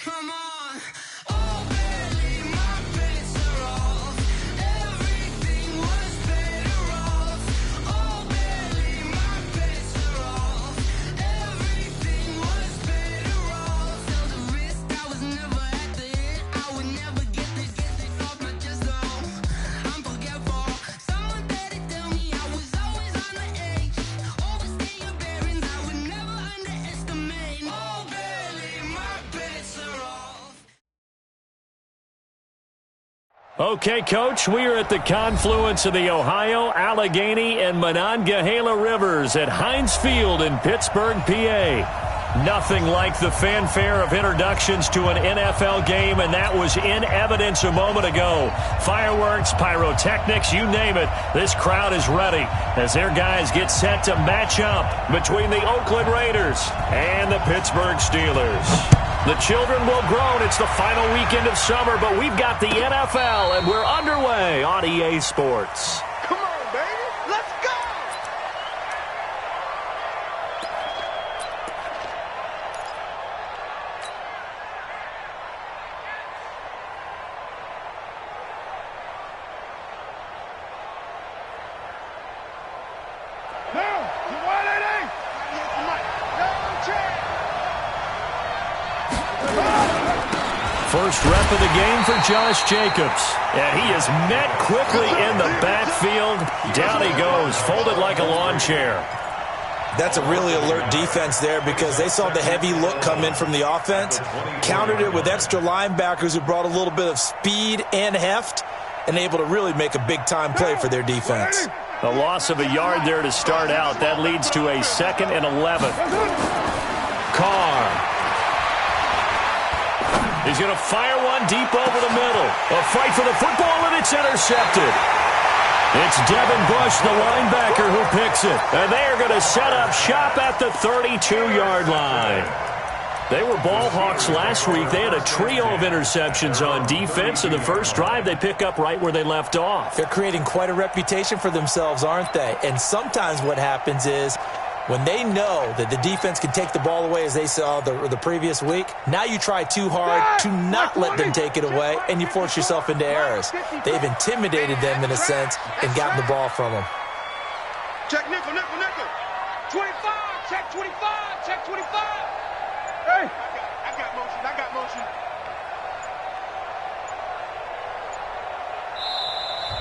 Come on. Oh, barely my bits are off. Everything was better off. Oh, barely my bits are off. Everything was better off. Felt the risk, I was never at the end. I would never get this off my chest, though. I'm forgetful. Someone better tell me I was always on the edge. Overstay your bearings, I would never underestimate. Oh, barely my bits are off. Okay, Coach, we are at the confluence of the Ohio, Allegheny, and Monongahela Rivers at Heinz Field in Pittsburgh, PA. Nothing like the fanfare of introductions to an NFL game, and that was in evidence a moment ago. Fireworks, pyrotechnics, you name it. This crowd is ready as their guys get set to match up between the Oakland Raiders and the Pittsburgh Steelers. The children will groan. It's the final weekend of summer, but we've got the NFL, and we're underway on EA Sports. Come on, baby. Let's go. Now, to 188. First rep of the game for Josh Jacobs. And he is met quickly in the backfield. Down he goes, folded like a lawn chair. That's a really alert defense there because they saw the heavy look come in from the offense, countered it with extra linebackers who brought a little bit of speed and heft, and able to really make a big-time play for their defense. A loss of a yard there to start out. That leads to a 2nd and 11. Carr. He's going to fire one deep over the middle. A fight for the football, and it's intercepted. It's Devin Bush, the linebacker, who picks it. And they are going to set up shop at the 32-yard line. They were ball hawks last week. They had a trio of interceptions on defense. In the first drive, they pick up right where they left off. They're creating quite a reputation for themselves, aren't they? And sometimes what happens is when they know that the defense can take the ball away, as they saw the previous week, now you try too hard to not let them take it away, and you force yourself into errors. They've intimidated them in a sense and gotten the ball from them. Check nickel, nickel, nickel. 25, check 25, check 25. Hey, I got motion, I got motion.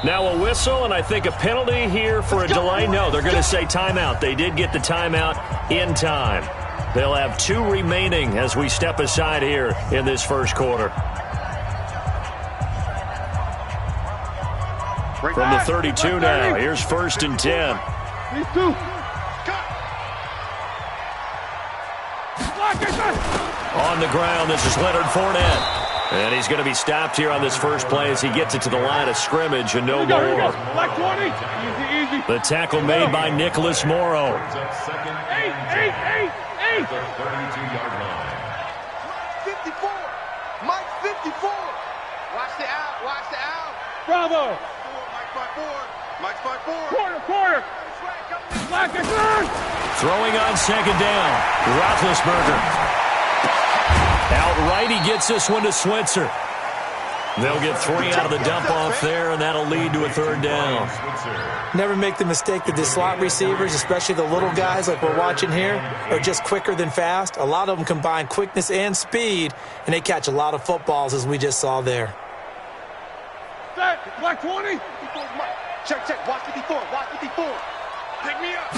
Now a whistle, and I think a penalty here for a delay. No, they're going to say timeout. They did get the timeout in time. They'll have 2 remaining as we step aside here in this first quarter. From the 32 now, here's 1st and 10. These two. On the ground, this is Leonard Fournette. And he's going to be stopped here on this first play as he gets it to the line of scrimmage and no more. Like 20. Easy, easy. The tackle made by Nicholas Morrow. 8. 32-yard line. 54. Mike 54. Watch the out. Watch the out. Bravo. Mike 5-4. Mike's 5-4. Quarter. Throwing on 2nd down. Roethlisberger. Outright, he gets this one to Switzer. They'll get 3 out of the dump-off there, and that'll lead to a 3rd down. Never make the mistake that the slot receivers, especially the little guys like we're watching here, are just quicker than fast. A lot of them combine quickness and speed, and they catch a lot of footballs, as we just saw there. Black 20. Check. Watch 54. Watch 54. Pick me up.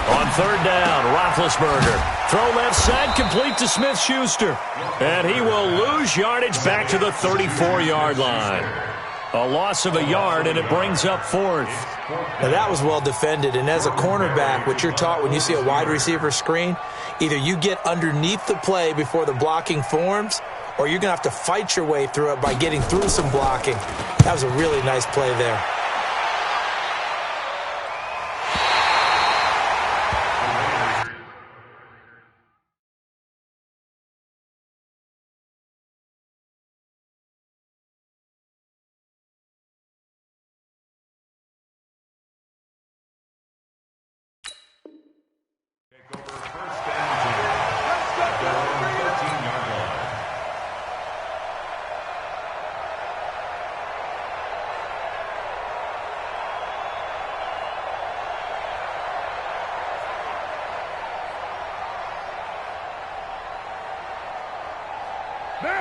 On 3rd down, Roethlisberger. Throw left side, complete to Smith-Schuster. And he will lose yardage back to the 34-yard line. A loss of a yard, and it brings up 4th. Now, that was well defended. And as a cornerback, what you're taught when you see a wide receiver screen, either you get underneath the play before the blocking forms, or you're going to have to fight your way through it by getting through some blocking. That was a really nice play there.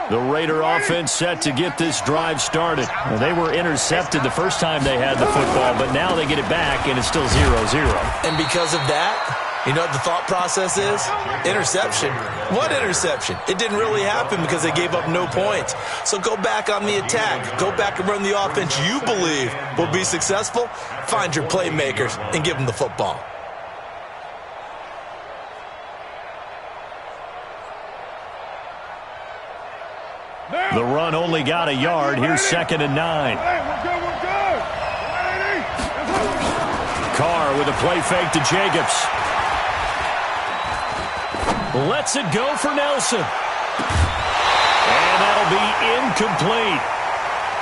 The Raider offense set to get this drive started. Well, they were intercepted the first time they had the football, but now they get it back, and it's still 0-0. And because of that, you know what the thought process is? Interception. What interception? It didn't really happen because they gave up no points. So go back on the attack. Go back and run the offense you believe will be successful. Find your playmakers and give them the football. The run only got a yard. Here's 2nd and 9. Carr with a play fake to Jacobs. Lets it go for Nelson. And that'll be incomplete.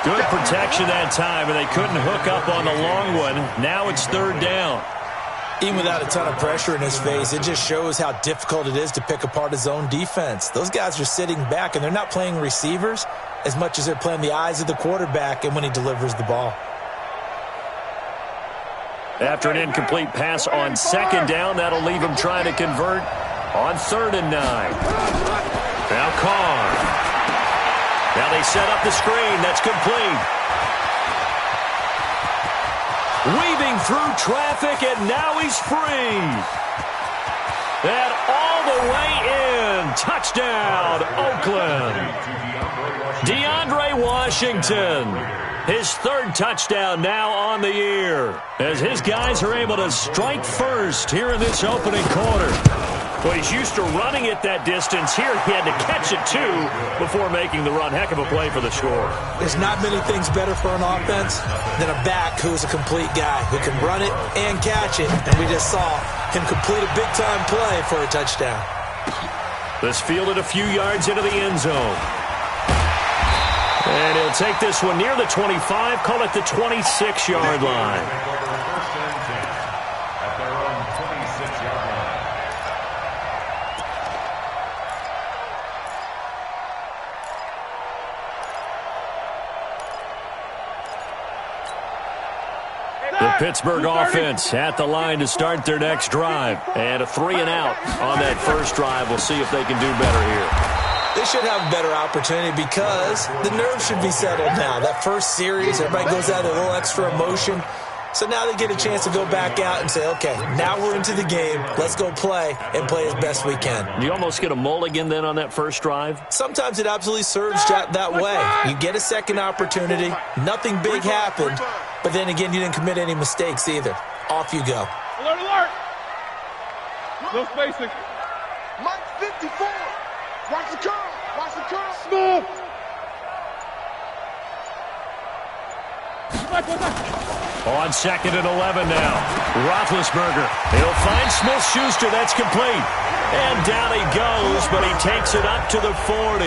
Good protection that time, and they couldn't hook up on the long one. Now it's 3rd down. Even without a ton of pressure in his face, it just shows how difficult it is to pick apart his own defense. Those guys are sitting back, and they're not playing receivers as much as they're playing the eyes of the quarterback and when he delivers the ball. After an incomplete pass on 2nd down, that'll leave him trying to convert on 3rd and 9. Now Carr. Now they set up the screen. That's complete. Weaving through traffic, and now he's free. And all the way in. Touchdown, Oakland. DeAndre Washington. His 3rd touchdown now on the year, as his guys are able to strike first here in this opening quarter. Well, he's used to running it that distance. Here he had to catch it, too, before making the run. Heck of a play for the score. There's not many things better for an offense than a back who's a complete guy who can run it and catch it. And we just saw him complete a big-time play for a touchdown. This fielded a few yards into the end zone. And he'll take this one near the 25, call it the 26-yard line. The Pittsburgh offense at the line to start their next drive. And a 3-and-out on that first drive. We'll see if they can do better here. They should have a better opportunity because the nerves should be settled now. That first series, everybody goes out with a little extra emotion. So now they get a chance to go back out and say, okay, now we're into the game. Let's go play and play as best we can. You almost get a mulligan then on that first drive? Sometimes it absolutely serves that way. You get a second opportunity. Nothing big happened. But then again, you didn't commit any mistakes either. Off you go. Alert, alert! No spacing. Mike 54. Watch the curl. Watch the curl. Smooth. On 2nd and 11 now. Roethlisberger. He'll find Smith-Schuster. That's complete. And down he goes, but he takes it up to the 40.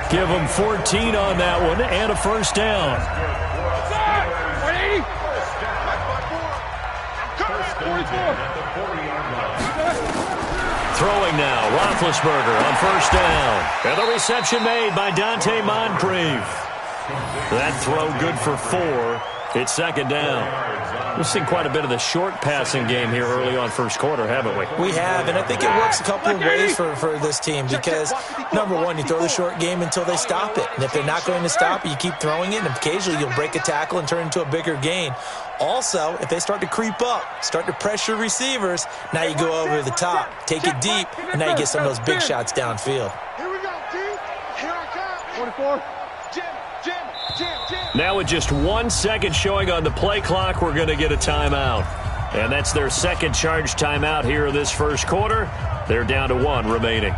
Give him 14 on that one and a first down. 180. Throwing now, Roethlisberger on first down. And the reception made by Dante Moncrief. That throw good for 4. It's 2nd down. We've seen quite a bit of the short passing game here early on first quarter, haven't we? We have, and I think it works a couple of ways for this team because, number one, you throw the short game until they stop it. And if they're not going to stop it, you keep throwing it, and occasionally you'll break a tackle and turn it into a bigger gain. Also, if they start to creep up, start to pressure receivers, now you go over the top, take it deep, and now you get some of those big shots downfield. Here we go, D. Here I come. 44. Jim. Now with just 1 second showing on the play clock, we're going to get a timeout. And that's their second charge timeout here in this first quarter. They're down to 1 remaining.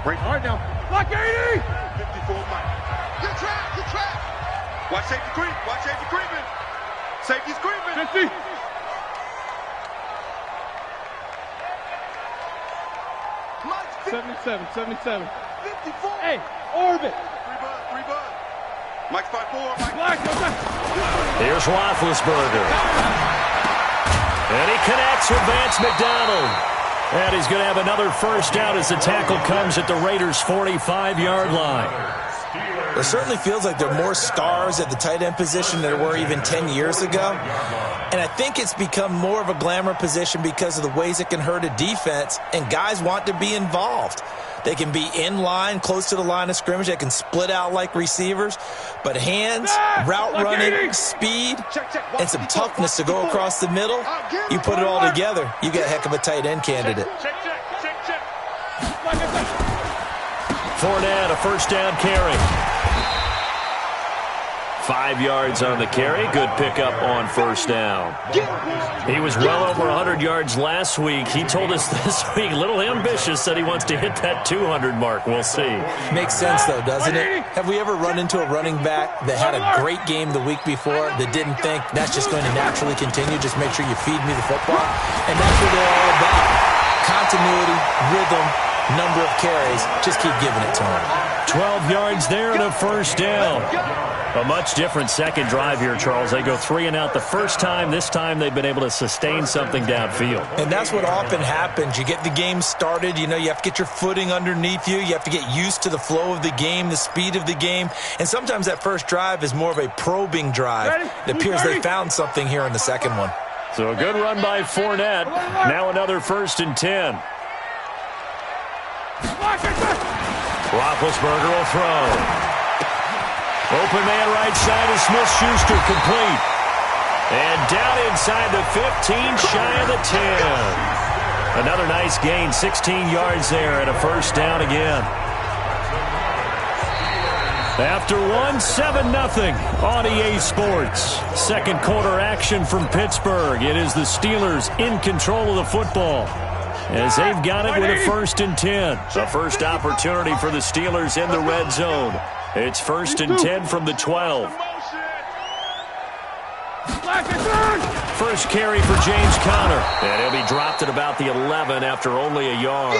Break hard now. Block 80. 54, Mike. Good trap. Watch safety creep. Watch safety creeping. Safety's creeping. 50. Mike 77. 54. Hey, orbit. 3 bud. Mike's 5-4. Mike Black. Here's Roethlisberger. And he connects with Vance McDonald. And he's going to have another first down as the tackle comes at the Raiders' 45-yard line. It certainly feels like there are more stars at the tight end position than there were even 10 years ago. And I think it's become more of a glamour position because of the ways it can hurt a defense, and guys want to be involved. They can be in line, close to the line of scrimmage. They can split out like receivers. But hands, route running, speed, and some toughness to go across the middle, you put it all together, you get a heck of a tight end candidate. Fournette, a first down carry. 5 yards on the carry. Good pickup on first down. He was well over 100 yards last week. He told us this week, a little ambitious, said he wants to hit that 200 mark. We'll see. Makes sense, though, doesn't it? Have we ever run into a running back that had a great game the week before that didn't think that's just going to naturally continue? Just make sure you feed me the football. And that's what they're all about. Continuity, rhythm, number of carries. Just keep giving it to him. 12 yards there and a first down. A much different second drive here, Charles. They go 3 and out the first time. This time they've been able to sustain something downfield. And that's what often happens. You get the game started. You know, you have to get your footing underneath you. You have to get used to the flow of the game, the speed of the game. And sometimes that first drive is more of a probing drive. It appears they found something here in the second one. So a good run by Fournette. Now another 1st and 10. Roethlisberger will throw. Open man right side of Smith-Schuster, complete. And down inside the 15, shy of the 10. Another nice gain, 16 yards there and a first down again. After one, 7-0 on EA Sports. Second quarter action from Pittsburgh. It is the Steelers in control of the football as they've got it with a 1st and 10. The first opportunity for the Steelers in the red zone. It's 1st and 10 from the 12. First carry for James Conner. And he'll be dropped at about the 11 after only a yard.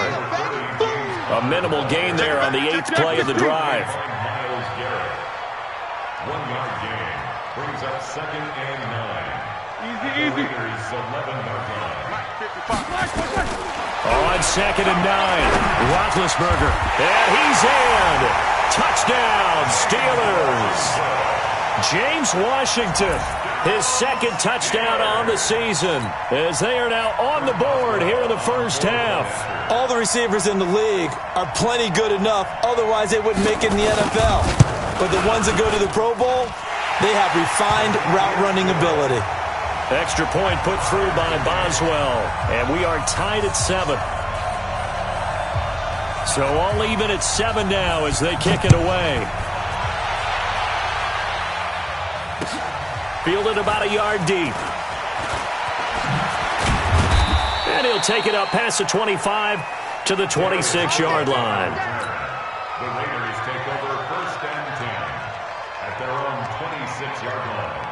A minimal gain there on the 8th play of the drive. 1 yard gain brings up 2nd and 9. Easy. 11-yard line. On 2nd and 9, Roethlisberger. And he's in. Touchdown, Steelers. James Washington, his 2nd touchdown on the season, as they are now on the board here in the first half. All the receivers in the league are plenty good enough, otherwise they wouldn't make it in the NFL. But the ones that go to the Pro Bowl, they have refined route running ability. Extra point put through by Boswell, and we are tied at 7. So all even at 7 now as they kick it away. Fielded about a yard deep. And he'll take it up past the 25 to the 26-yard line. The Raiders take over 1st and 10 at their own 26-yard line.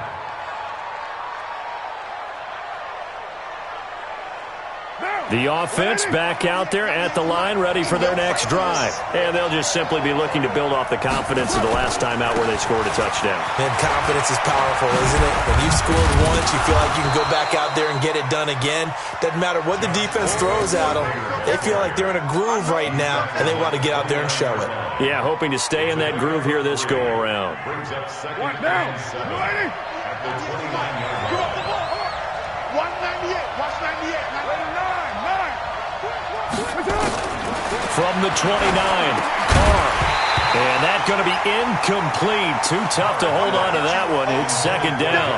The offense back out there at the line, ready for their next drive. And they'll just simply be looking to build off the confidence of the last time out where they scored a touchdown. And confidence is powerful, isn't it? When you've scored once, you feel like you can go back out there and get it done again. Doesn't matter what the defense throws at them. They feel like they're in a groove right now, and they want to get out there and show it. Yeah, hoping to stay in that groove here this go-around. Brings up 2nd and 7 at the 29-yard line. 198. Watch 98. From the 29, Carr. And that's going to be incomplete. Too tough to hold on to that one. It's 2nd down.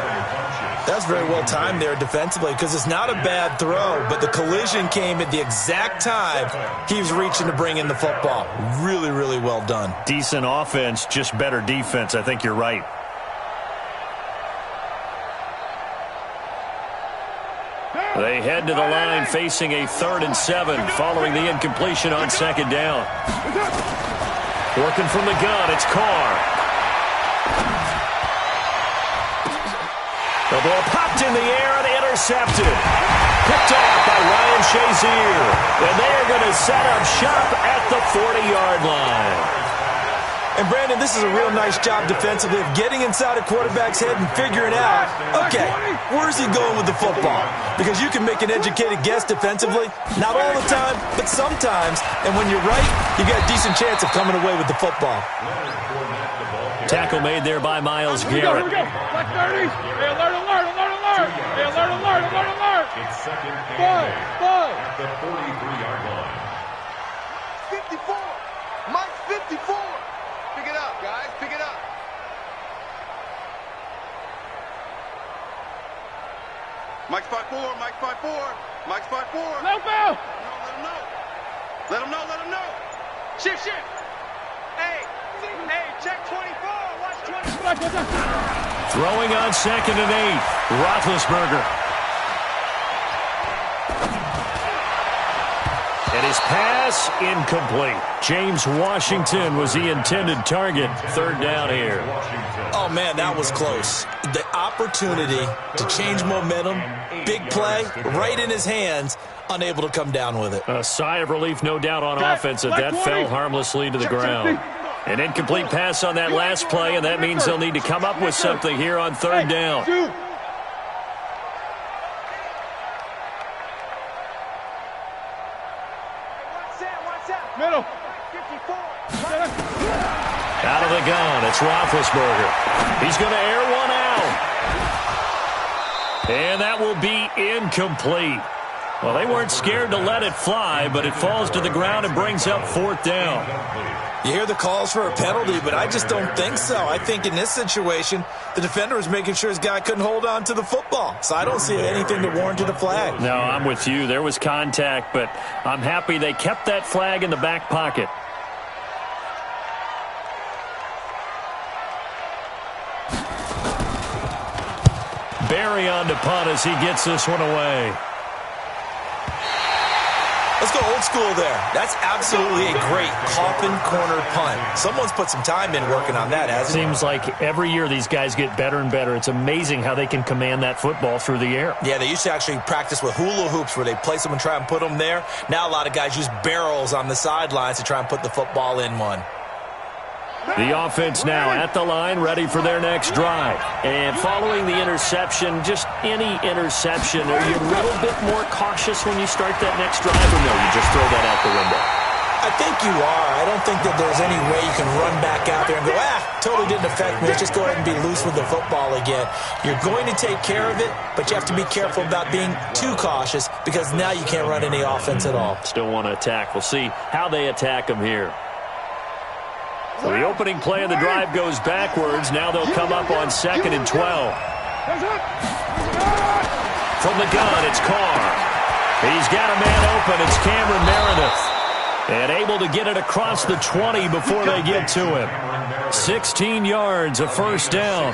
That's very well timed there defensively because it's not a bad throw, but the collision came at the exact time he was reaching to bring in the football. Really, really well done. Decent offense, just better defense. I think you're right. They head to the line facing a 3rd and 7 following the incompletion on 2nd down. Working from the gun, it's Carr. The ball popped in the air and intercepted. Picked off by Ryan Shazier. And they are going to set up shop at the 40-yard line. And, Brandon, this is a real nice job defensively of getting inside a quarterback's head and figuring out, okay, where's he going with the football? Because you can make an educated guess defensively, not all the time, but sometimes. And when you're right, you got a decent chance of coming away with the football. Tackle made there by Myles Garrett. Black 30s. Hey, alert. Hey, alert. It's second and 8 at the 43-yard line. 54. Mike 54. Pick it up, guys. Pick it up. Mike's 5-4. Mike's 5-4. Mike's 5-4. No foul. No, let him know. Shift. Hey, check 24. Watch 24. Throwing on second and 8. Roethlisberger. And his pass incomplete. James Washington was the intended target. Third down here. Oh, man, that was close. The opportunity to change momentum, big play, right in his hands, unable to come down with it. A sigh of relief, no doubt, on offense that fell harmlessly to the ground. An incomplete pass on that last play, and that means they'll need to come up with something here on third down. Middle. Out of the gun, it's Roethlisberger. He's going to air one out. And that will be incomplete. Well, they weren't scared to let it fly, but it falls to the ground and brings up fourth down. You hear the calls for a penalty, but I just don't think so. I think in this situation, the defender was making sure his guy couldn't hold on to the football. So I don't see anything to warrant a flag. No, I'm with you. There was contact, but I'm happy they kept that flag in the back pocket. Barry on to punt as he gets this one away. Let's go old school there. That's absolutely a great coffin corner punt. Someone's put some time in working on that, hasn't it? Seems like every year these guys get better and better. It's amazing how they can command that football through the air. Yeah, they used to actually practice with hula hoops where they place them and try and put them there. Now a lot of guys use barrels on the sidelines to try and put the football in one. The offense now at the line, ready for their next drive. And following the interception, just any interception, are you a little bit more cautious when you start that next drive, or no, you just throw that out the window? I think you are. I don't think that there's any way you can run back out there and go, totally didn't affect me. Let's just go ahead and be loose with the football again. You're going to take care of it, but you have to be careful about being too cautious because now you can't run any offense at all. Still want to attack. We'll see how they attack them here. So the opening play of the drive goes backwards. Now they'll come up on 2nd and 12. From the gun, it's Carr. He's got a man open. It's Cameron Meredith. And able to get it across the 20 before they get to him. 16 yards, a first down.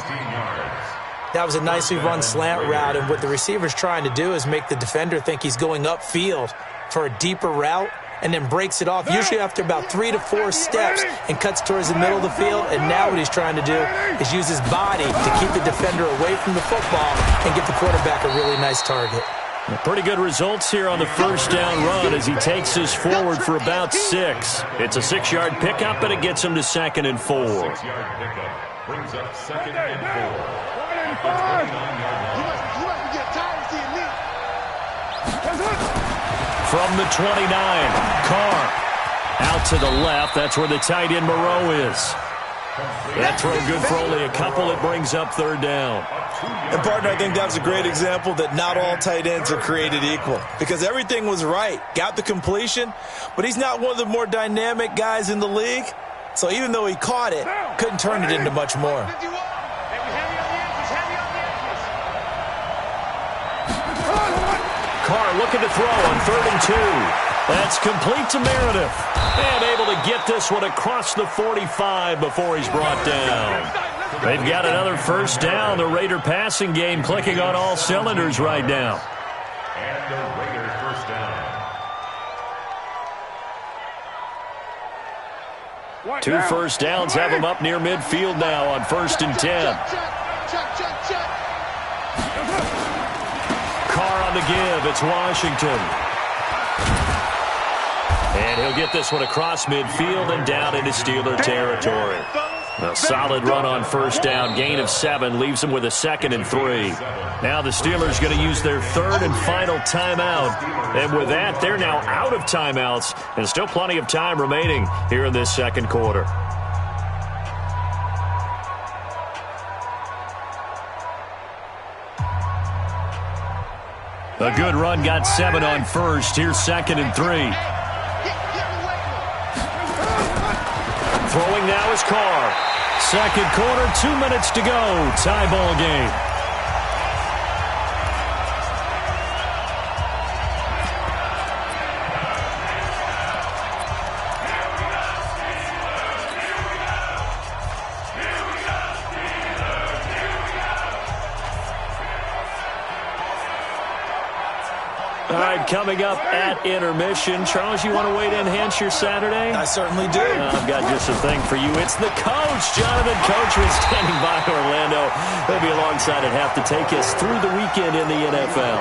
That was a nicely run slant route, and what the receiver's trying to do is make the defender think he's going upfield for a deeper route, and then breaks it off, usually after about 3 to 4 steps, and cuts towards the middle of the field. And now what he's trying to do is use his body to keep the defender away from the football and get the quarterback a really nice target. Pretty good results here on the first down run as he takes us forward for about 6. It's a 6-yard pickup, and it gets him to 2nd and 4. 6-yard pickup brings up 2nd and 4. You must be getting tired of seeing me. From the 29, Carr out to the left. That's where the tight end Moreau is. That throw good for only a couple. It brings up third down. And, partner, I think that's a great example that not all tight ends are created equal because everything was right. Got the completion, but he's not one of the more dynamic guys in the league. So even though he caught it, couldn't turn it into much more. Carr looking to throw on 3rd and 2. That's complete to Meredith. And able to get this one across the 45 before he's brought down. They've got another first down. The Raider passing game clicking on all cylinders right now. And the Raiders first down. 2 first downs have them up near midfield now on 1st and 10. Check. Carr on the give. It's Washington. And he'll get this one across midfield and down into Steeler territory. A solid run on first down. Gain of 7 leaves them with a 2nd and 3. Now the Steelers going to use their 3rd and final timeout. And with that, they're now out of timeouts. And still plenty of time remaining here in this second quarter. A good run got 7 on first. Here's 2nd and 3. Throwing now is Carr. Second quarter, 2 minutes to go. Tie ball game. All right, coming up at intermission. Charles, you want to wait to enhance your Saturday? I certainly do. I've got just a thing for you. It's the coach, Jonathan Coachman, standing by Orlando. He'll be alongside at half to take us through the weekend in the NFL.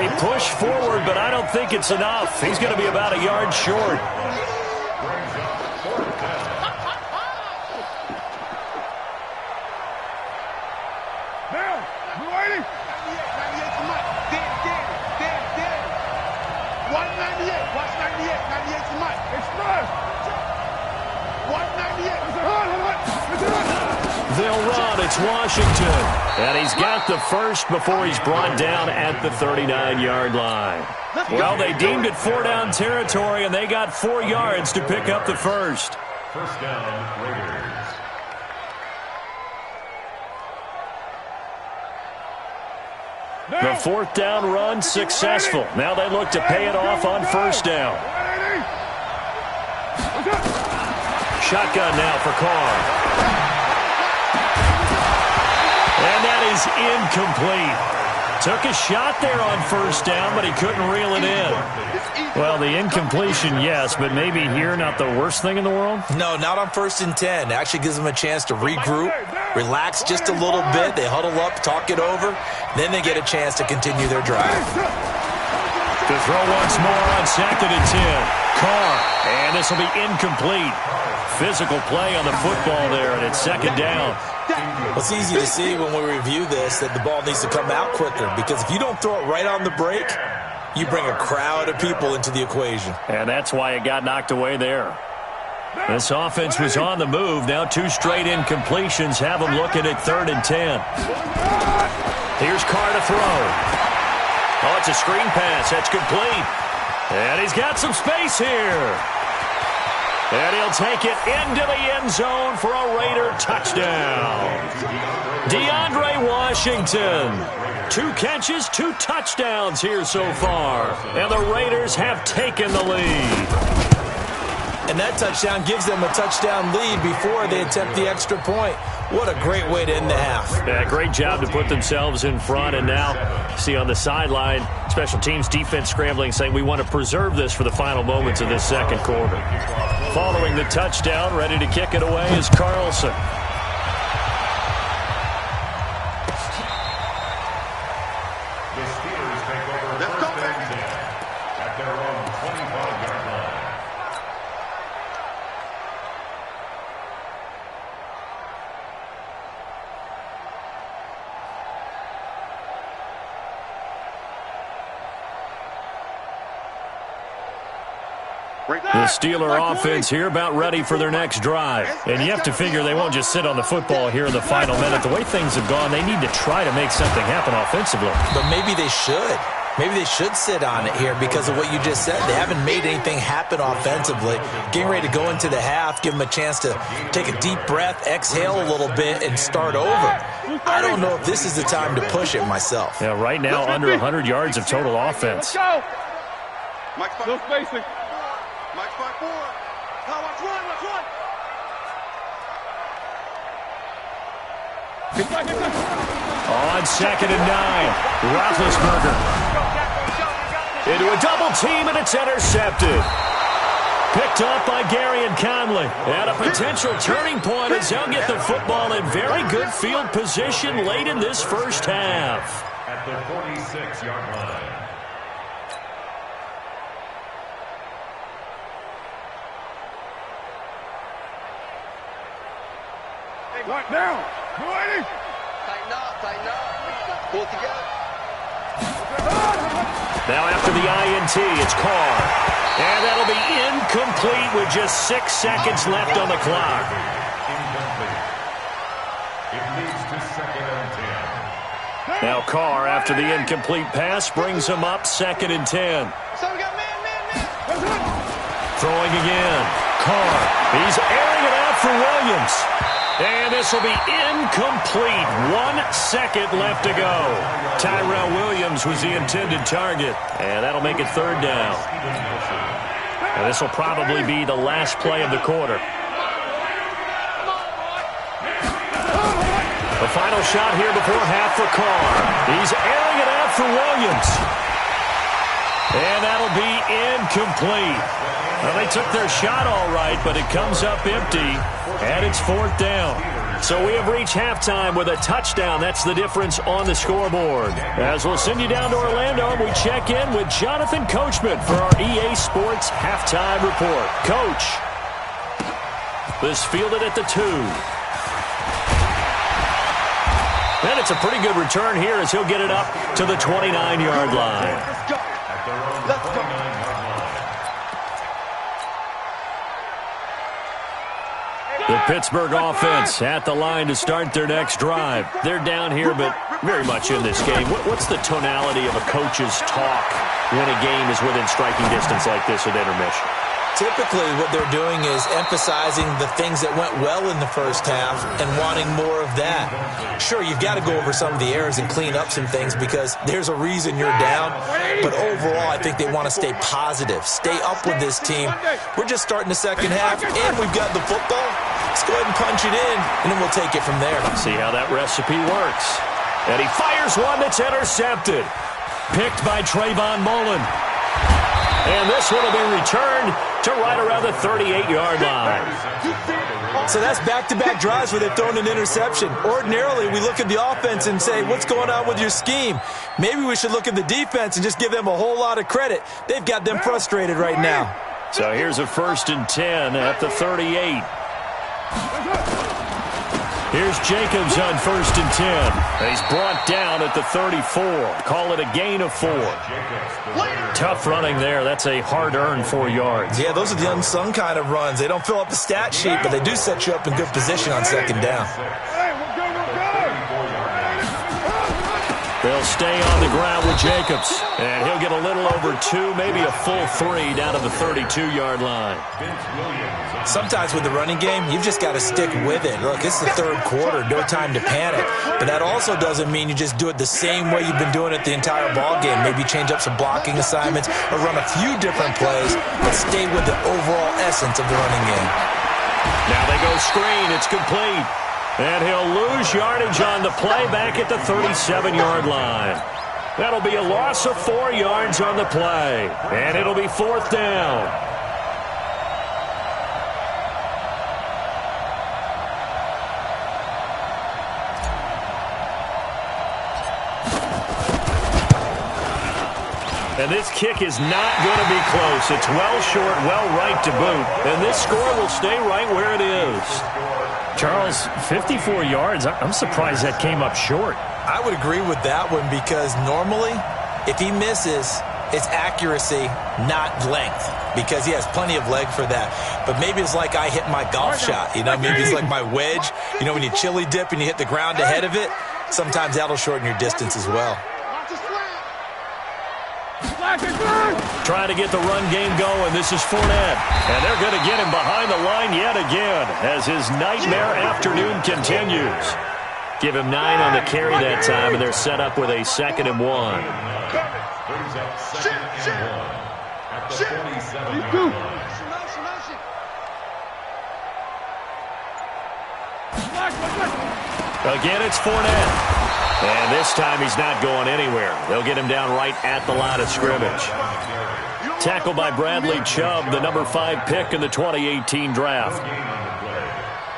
He pushed forward, but I don't think it's enough. He's going to be about a yard short. They'll run. It's Washington. And he's got the first before he's brought down at the 39-yard line. Well, they deemed it 4-down territory, and they got 4 yards to pick up the first. First down, Raiders. The 4th down run successful. Now they look to pay it off on 1st down. Shotgun now for Carr. And that is incomplete. Took a shot there on 1st down, but he couldn't reel it in. Well, the incompletion, yes, but maybe here not the worst thing in the world? No, not on 1st and 10. It actually gives them a chance to regroup, relax just a little bit. They huddle up, talk it over. Then they get a chance to continue their drive. To throw once more on 2nd and 10. Carr, and this will be incomplete. Physical play on the football there, and it's 2nd down. Well, it's easy to see when we review this that the ball needs to come out quicker, because if you don't throw it right on the break, you bring a crowd of people into the equation. And that's why it got knocked away there. This offense was on the move. Now 2 straight incompletions have them looking at 3rd and 10. Here's Carr to throw. Oh, it's a screen pass. That's complete. And he's got some space here. And he'll take it into the end zone for a Raider touchdown. DeAndre Washington. 2 catches, 2 touchdowns here so far. And the Raiders have taken the lead. And that touchdown gives them a touchdown lead before they attempt the extra point. What a great way to end the half. Yeah, great job to put themselves in front. And now, see on the sideline, special teams defense scrambling, saying we want to preserve this for the final moments of this 2nd quarter. Following the touchdown, ready to kick it away is Carlson. The Steelers take over 1st and 10 at their own 25-yard line. The Steeler offense here about ready for their next drive. And you have to figure they won't just sit on the football here in the final minute. The way things have gone, they need to try to make something happen offensively. But maybe they should. Maybe they should sit on it here because of what you just said. They haven't made anything happen offensively. Getting ready to go into the half, give them a chance to take a deep breath, exhale a little bit, and start over. I don't know if this is the time to push it myself. Yeah, right now under 100 yards of total offense. Let's go. No spacing. Mike's 5-4. Now watch one. On 2nd and 9, Roethlisberger into a double team, and it's intercepted. Picked up by Gary and Conley. And a potential turning point as they'll get the football in very good field position late in this first half. At the 46-yard line. Lock down. Tighten up. Pull it together. Now after the INT, it's Carr. And that'll be incomplete with just 6 seconds left on the clock. Incomplete. It leads to 2nd and 10. Now Carr, after the incomplete pass, brings him up 2nd and 10. So we got man. Throwing again. Carr. He's airing it out for Williams. And this will be incomplete. 1 second left to go. Tyrell Williams was the intended target. And that'll make it 3rd down. And this will probably be the last play of the quarter. The final shot here before half for Carr. He's airing it out for Williams. And that'll be incomplete. Well, they took their shot all right, but it comes up empty, and it's 4th down. So we have reached halftime with a touchdown. That's the difference on the scoreboard. As we'll send you down to Orlando, we check in with Jonathan Coachman for our EA Sports Halftime Report. Coach, this fielded at the 2. And it's a pretty good return here as he'll get it up to the 29-yard line. Let's go. Let's go. The Pittsburgh offense at the line to start their next drive. They're down here, but very much in this game. What's the tonality of a coach's talk when a game is within striking distance like this at intermission? Typically, what they're doing is emphasizing the things that went well in the first half and wanting more of that. Sure, you've got to go over some of the errors and clean up some things because there's a reason you're down. But overall, I think they want to stay positive, stay up with this team. We're just starting the second half, and we've got the football. Let's go ahead and punch it in, and then we'll take it from there. See how that recipe works. And he fires one that's intercepted. Picked by Trayvon Mullen. And this one will be returned to right around the 38-yard line. So that's back-to-back drives where they've thrown an interception. Ordinarily, we look at the offense and say, what's going on with your scheme? Maybe we should look at the defense and just give them a whole lot of credit. They've got them frustrated right now. So here's a 1st and 10 at the 38. Here's Jacobs on 1st and 10. He's brought down at the 34. Call it a gain of 4. Tough running there. That's a hard-earned 4 yards. Yeah, those are the unsung kind of runs. They don't fill up the stat sheet, but they do set you up in good position on 2nd down. They'll stay on the ground with Jacobs. And he'll get a little over 2, maybe a full 3 down to the 32-yard line. Sometimes with the running game, you've just got to stick with it. Look, it's the 3rd quarter, no time to panic. But that also doesn't mean you just do it the same way you've been doing it the entire ball game. Maybe change up some blocking assignments or run a few different plays, but stay with the overall essence of the running game. Now they go screen. It's complete. And he'll lose yardage on the play back at the 37-yard line. That'll be a loss of 4 yards on the play. And it'll be 4th down. And this kick is not going to be close. It's well short, well right to boot. And this score will stay right where it is. Charles, 54 yards. I'm surprised that came up short. I would agree with that one because normally, if he misses, it's accuracy, not length, because he has plenty of leg for that. But maybe it's like I hit my golf shot. You know, maybe it's like my wedge. You know, when you chili dip and you hit the ground ahead of it, sometimes that'll shorten your distance as well. Trying to get the run game going. This is Fournette. And they're going to get him behind the line yet again as his nightmare afternoon continues. Give him 9 on the carry that time, and they're set up with a 2nd and 1. Brings up 2nd and 1 at the 47-yard line. Again, it's Fournette. And this time he's not going anywhere. They'll get him down right at the line of scrimmage. Tackled by Bradley Chubb, the number 5 pick in the 2018 draft.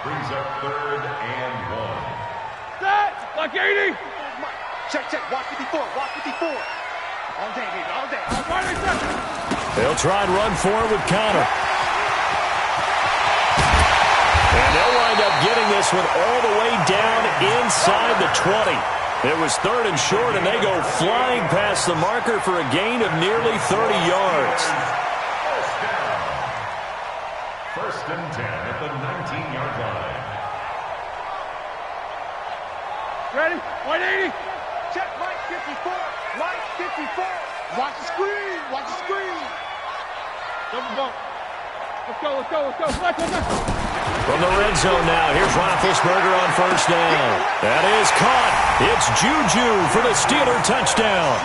Brings up 3rd and 1. Like 80. Check, check. Watch 54. Watch 54. All day, baby. All day. They'll try and run for it with Connor. And they'll wind up getting this one all the way down inside the 20. It was 3rd and short, and they go flying past the marker for a gain of nearly 30 yards. 1st and 10 at the 19-yard line. Ready? 180. Check Mike 54. Mike 54. Watch the screen. Watch the screen. Double bump. Let's go, let's go, let's go. From the red zone now, here's Roethlisberger on first down. That is caught. It's Juju for the Steeler touchdown.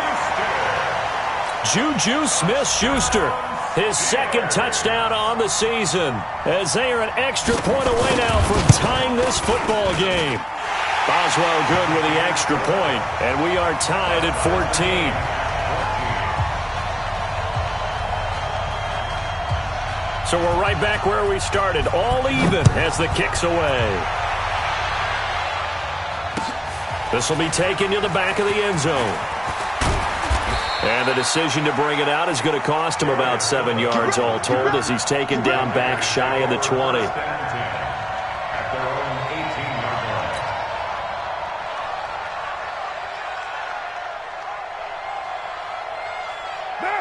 Juju Smith-Schuster, his second touchdown on the season, as they are an extra point away now from tying this football game. Boswell good with the extra point, and we are tied at 14. So we're right back where we started, all even as the kick's away. This will be taken to the back of the end zone. And the decision to bring it out is going to cost him about 7 yards all told as he's taken down back shy of the 20.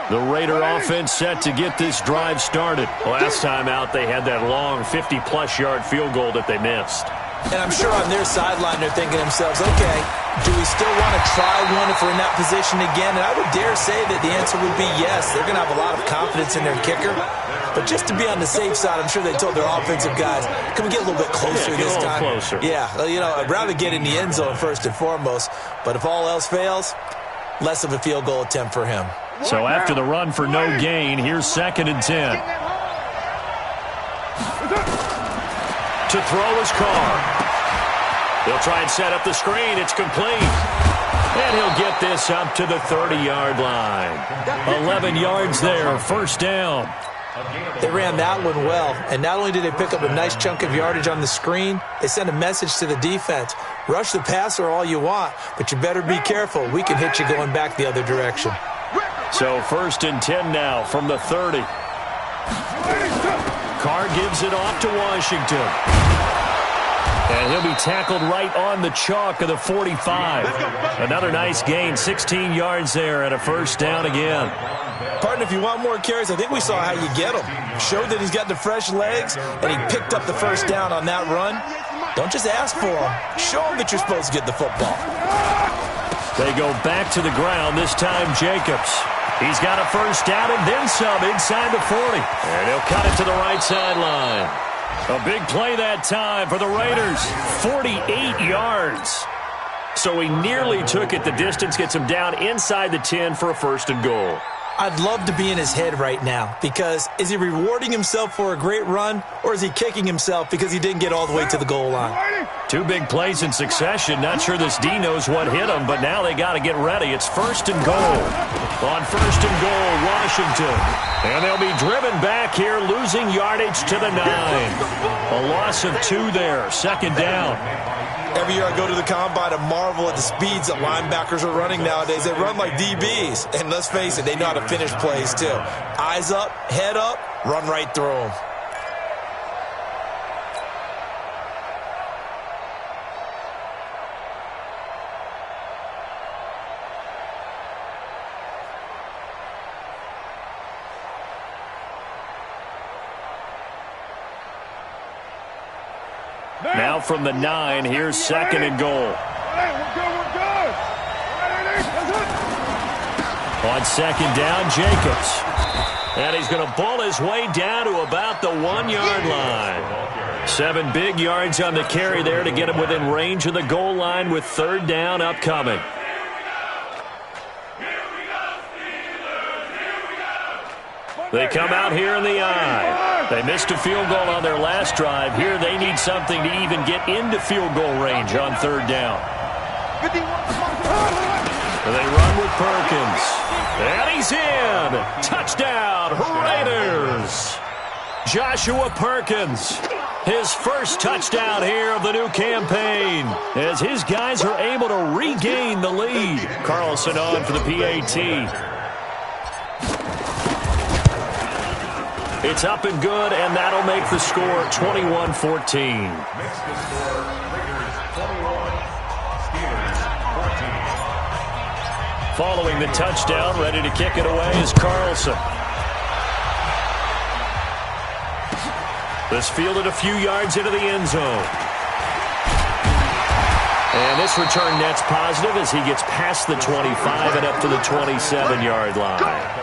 The Raider offense set to get this drive started. Last time out, they had that long 50-plus yard field goal that they missed. And I'm sure on their sideline they're thinking to themselves, okay, do we still want to try one if we're in that position again? And I would dare say that the answer would be yes. They're going to have a lot of confidence in their kicker. But just to be on the safe side, I'm sure they told their offensive guys, can we get a little bit closer this time? Closer. Yeah, you know, I'd rather get in the end zone first and foremost. But if all else fails, less of a field goal attempt for him. So after the run for no gain, here's 2nd and 10. To throw his Carr. He'll try and set up the screen. It's complete. And he'll get this up to the 30-yard line. 11 yards there, first down. They ran that one well, and not only did they pick up a nice chunk of yardage on the screen, they sent a message to the defense. Rush the passer all you want, but you better be careful. We can hit you going back the other direction. So 1st and 10 now from the 30. Carr gives it off to Washington. And he'll be tackled right on the chalk of the 45. Another nice gain, 16 yards there, and a first down again. Partner, if you want more carries, I think we saw how you get him. Showed that he's got the fresh legs, and he picked up the first down on that run. Don't just ask for him. Show him that you're supposed to get the football. They go back to the ground, this time Jacobs. He's got a first down and then some inside the 40. And he'll cut it to the right sideline. A big play that time for the Raiders. 48 yards. So he nearly took it the distance, gets him down inside the 10 for a 1st and goal. I'd love to be in his head right now because is he rewarding himself for a great run or is he kicking himself because he didn't get all the way to the goal line? 2 big plays in succession. Not sure this D knows what hit him, but now they got to get ready. It's 1st and goal. On 1st and goal, Washington. And they'll be driven back here, losing yardage to the 9. A loss of 2 there. 2nd down. Every year I go to the combine and marvel at the speeds that linebackers are running nowadays. They run like DBs. And let's face it, they know how to finish plays too. Eyes up, head up, run right through them. Now from the 9, here's 2nd and goal. On 2nd down, Jacobs. And he's going to bull his way down to about the 1-yard line. 7 big yards on the carry there to get him within range of the goal line with 3rd down upcoming. They come out here in the eye. They missed a field goal on their last drive. Here they need something to even get into field goal range on 3rd down. They run with Perkins. And he's in. Touchdown, Raiders. Joshua Perkins. His first touchdown here of the new campaign as his guys are able to regain the lead. Carlson on for the PAT. It's up and good, and that'll make the score 21-14. Makes the score Raiders 21, Steelers 14. Following the touchdown, ready to kick it away is Carlson. This fielded a few yards into the end zone. And this return net's positive as he gets past the 25 and up to the 27-yard line.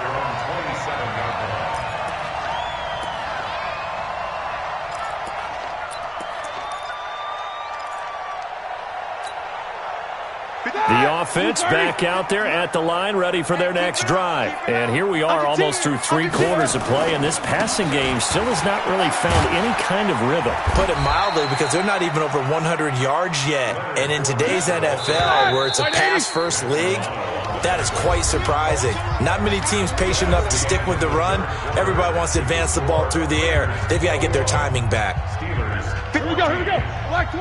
The offense back out there at the line, ready for their next drive. And here we are almost through 3 quarters of play, and this passing game still has not really found any kind of rhythm. Put it mildly, because they're not even over 100 yards yet. And in today's NFL, where it's a pass-first league, that is quite surprising. Not many teams patient enough to stick with the run. Everybody wants to advance the ball through the air. They've got to get their timing back. Here we go, here we go. Black 20.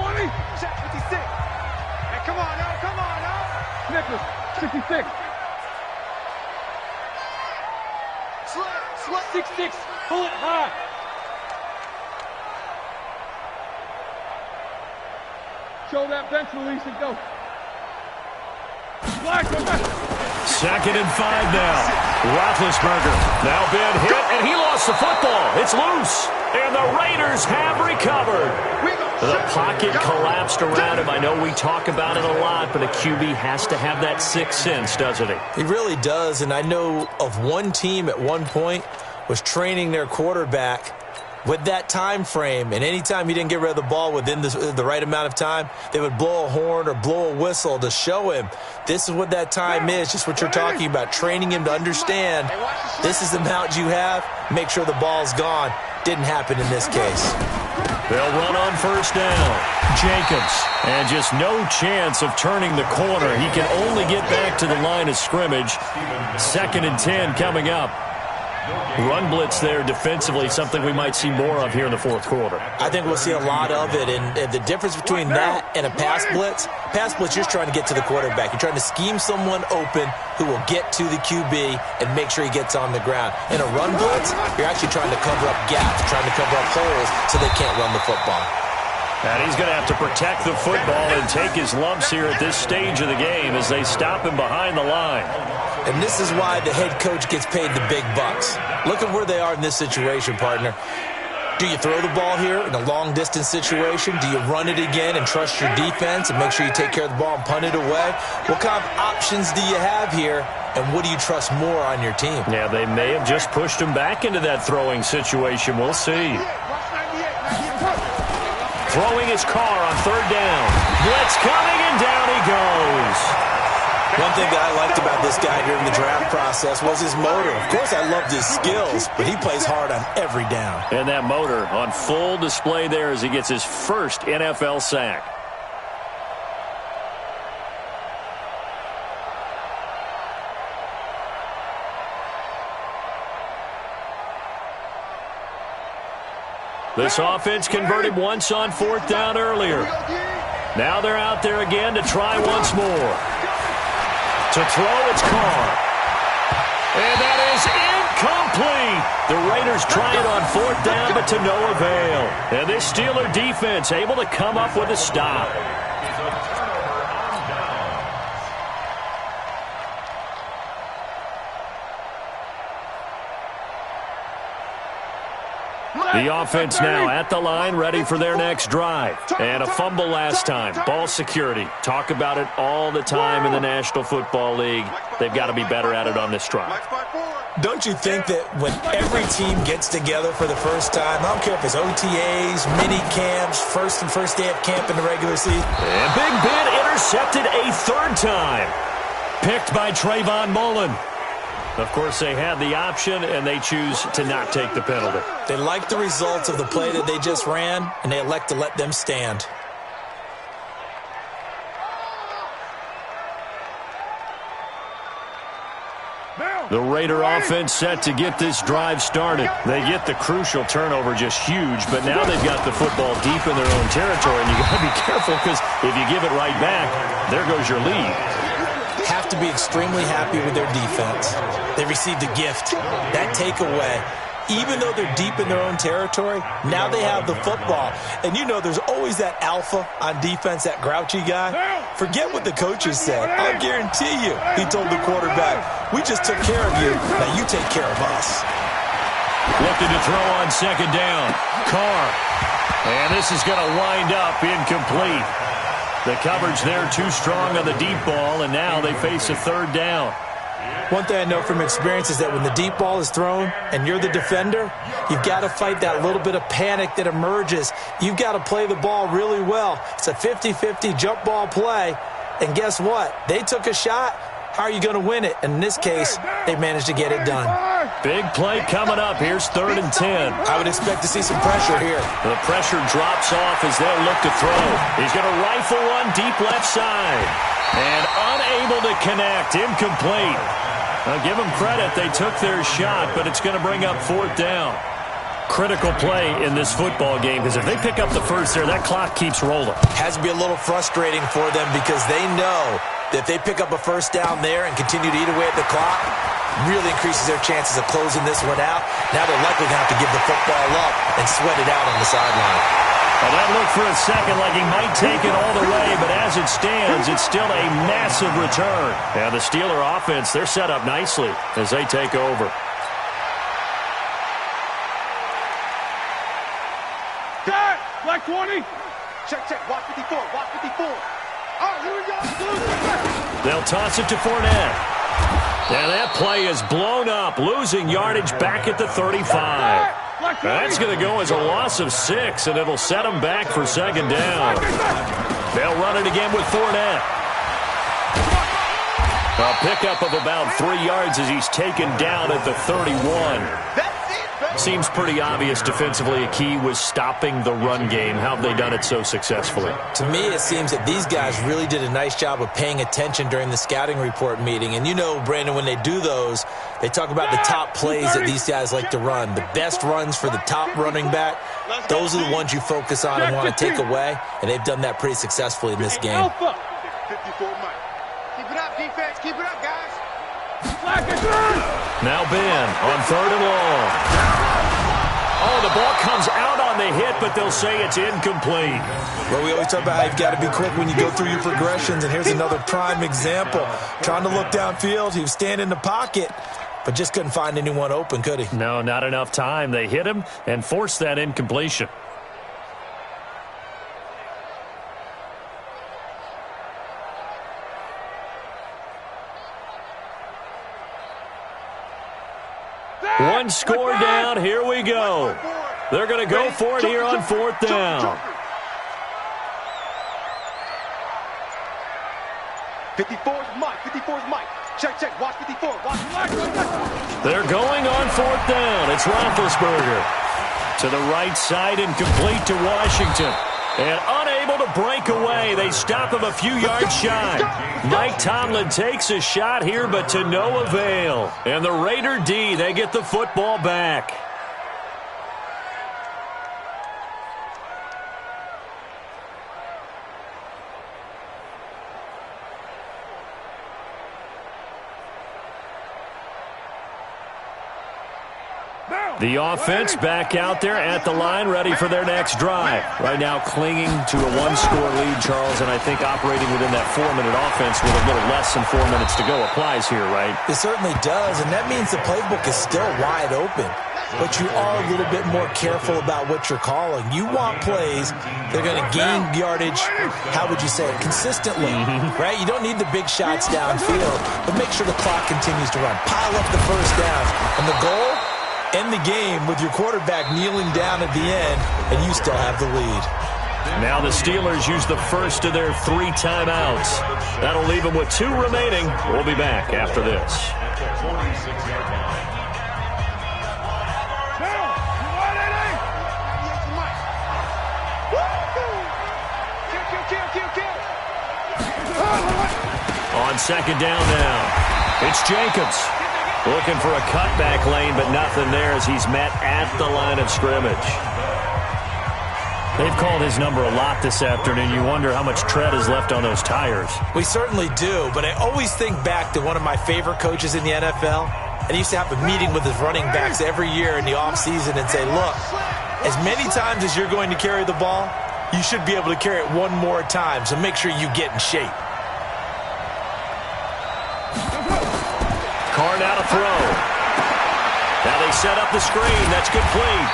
Check 56. Hey, come on, now, come on, now. Snickers, 66. Slut, 66. Pull it high. Show that bench release and go. Black, go back. 2nd and 5 now. Roethlisberger now been hit, and he lost the football. It's loose, and the Raiders have recovered. The pocket collapsed around him. I know we talk about it a lot, but a QB has to have that sixth sense, doesn't he? He really does, and I know of one team at one point was training their quarterback with that time frame, and anytime he didn't get rid of the ball within the right amount of time, they would blow a horn or blow a whistle to show him this is what that time is, just what you're talking about, training him to understand this is the amount you have, make sure the ball's gone. Didn't happen in this case. They'll run on 1st down. Jacobs, and just no chance of turning the corner. He can only get back to the line of scrimmage. 2nd and 10 coming up. Run blitz there defensively, something we might see more of here in the 4th quarter. I think we'll see a lot of it, and the difference between that and a pass blitz, you're just trying to get to the quarterback. You're trying to scheme someone open who will get to the QB and make sure he gets on the ground. In a run blitz, you're actually trying to cover up gaps, trying to cover up holes so they can't run the football. And he's going to have to protect the football and take his lumps here at this stage of the game as they stop him behind the line. And this is why the head coach gets paid the big bucks. Look at where they are in this situation, partner. Do you throw the ball here in a long-distance situation? Do you run it again and trust your defense and make sure you take care of the ball and punt it away? What kind of options do you have here, and what do you trust more on your team? Yeah, they may have just pushed him back into that throwing situation. We'll see. Throwing his car on 3rd down. Blitz coming, and down he goes. One thing that I liked about this guy during the draft process was his motor. Of course, I loved his skills, but he plays hard on every down. And that motor on full display there as he gets his first NFL sack. This offense converted once on 4th down earlier. Now they're out there again to try once more. To throw, it's Carr. And that is incomplete. The Raiders try it on 4th down, but to no avail. And this Steeler defense able to come up with a stop. The offense now at the line, ready for their next drive. And a fumble last time. Ball security. Talk about it all the time in the National Football League. They've got to be better at it on this drive. Don't you think that when every team gets together for the first time, I don't care if it's OTAs, mini camps, first day of camp in the regular season. And Big Ben intercepted a 3rd time. Picked by Trayvon Mullen. Of course, they had the option, and they choose to not take the penalty. They like the results of the play that they just ran, and they elect to let them stand. The Raider offense set to get this drive started. They get the crucial turnover, just huge, but now they've got the football deep in their own territory, and you got to be careful because if you give it right back, there goes your lead. Have to be extremely happy with their defense. They received a gift. That takeaway, even though they're deep in their own territory, now they have the football. And you know there's always that alpha on defense, that grouchy guy. Forget what the coaches said. I'll guarantee you, he told the quarterback, we just took care of you, now you take care of us. Looking to throw on 2nd down. Carr. And this is going to wind up incomplete. The coverage there too strong on the deep ball, and now they face a third down. One thing I know from experience is that when the deep ball is thrown and you're the defender, you've got to fight that little bit of panic that emerges. You've got to play the ball really well. It's a 50-50 jump ball play, and guess what? They took a shot. How are you going to win it? And in this case, they managed to get it done. Big play coming up. Here's 3rd and 10. I would expect to see some pressure here. The pressure drops off as they'll look to throw. He's going to rifle one deep left side. And unable to connect. Incomplete. Now, give them credit. They took their shot, but it's going to bring up 4th down. Critical play in this football game, because if they pick up the first there, that clock keeps rolling. Has to be a little frustrating for them because they know that if they pick up a first down there and continue to eat away at the clock, really increases their chances of closing this one out. Now they're likely going to have to give the football up and sweat it out on the sideline. Well, that looked for a second like he might take it all the way, but as it stands, it's still a massive return. And the Steeler offense, they're set up nicely as they take over. Black 20. Check, check. Watch 54. Watch 54. Oh, here we go. They'll toss it to Fournette. And that play is blown up, losing yardage back at the 35. That's going to go as a loss of 6, and it'll set them back for 2nd down. They'll run it again with Fournette. A pickup of about 3 yards as he's taken down at the 31. Seems pretty obvious defensively a key was stopping the run game. How have they done it so successfully? To me, it seems that these guys really did a nice job of paying attention during the scouting report meeting. And you know, Brandon, when they do those, they talk about the top plays that these guys like to run. The best runs for the top running back, those are the ones you focus on and want to take away. And they've done that pretty successfully in this game. 54 Mike. Keep it up, defense. Keep it up, guys. Now Ben on 3rd and long. Oh, the ball comes out on the hit, but they'll say it's incomplete. Well, we always talk about how you've got to be quick when you go through your progressions, and here's another prime example. Trying to look downfield, he was standing in the pocket, but just couldn't find anyone open, could he? No, not enough time. They hit him and forced that incompletion. One score down. Here we go. They're going to go for it here on 4th down. 54's Mike. 54's Mike. Check, check. Watch 54. Watch. They're going on 4th down. It's Roethlisberger. To the right side and complete to Washington. And unable to break away. They stop him a few yards shy. Mike Tomlin takes a shot here, but to no avail. And the Raider D, they get the football back. The offense back out there at the line, ready for their next drive. Right now clinging to a 1-score lead, Charles, and I think operating within that 4-minute offense with a little less than 4 minutes to go applies here, right? It certainly does, and that means the playbook is still wide open. But you are a little bit more careful about what you're calling. You want plays that are going to gain yardage, how would you say it, consistently, right? You don't need the big shots downfield, but make sure the clock continues to run. Pile up the first downs, and the goal? End the game with your quarterback kneeling down at the end, and you still have the lead. Now the Steelers use the first of their 3 timeouts. That'll leave them with 2 remaining. We'll be back after this. On 2nd down now, it's Jacobs. Looking for a cutback lane, but nothing there as he's met at the line of scrimmage. They've called his number a lot this afternoon. You wonder how much tread is left on those tires. We certainly do, but I always think back to one of my favorite coaches in the NFL. And he used to have a meeting with his running backs every year in the offseason and say, look, as many times as you're going to carry the ball, you should be able to carry it one more time, so make sure you get in shape. Carr now to throw. Now they set up the screen. That's complete.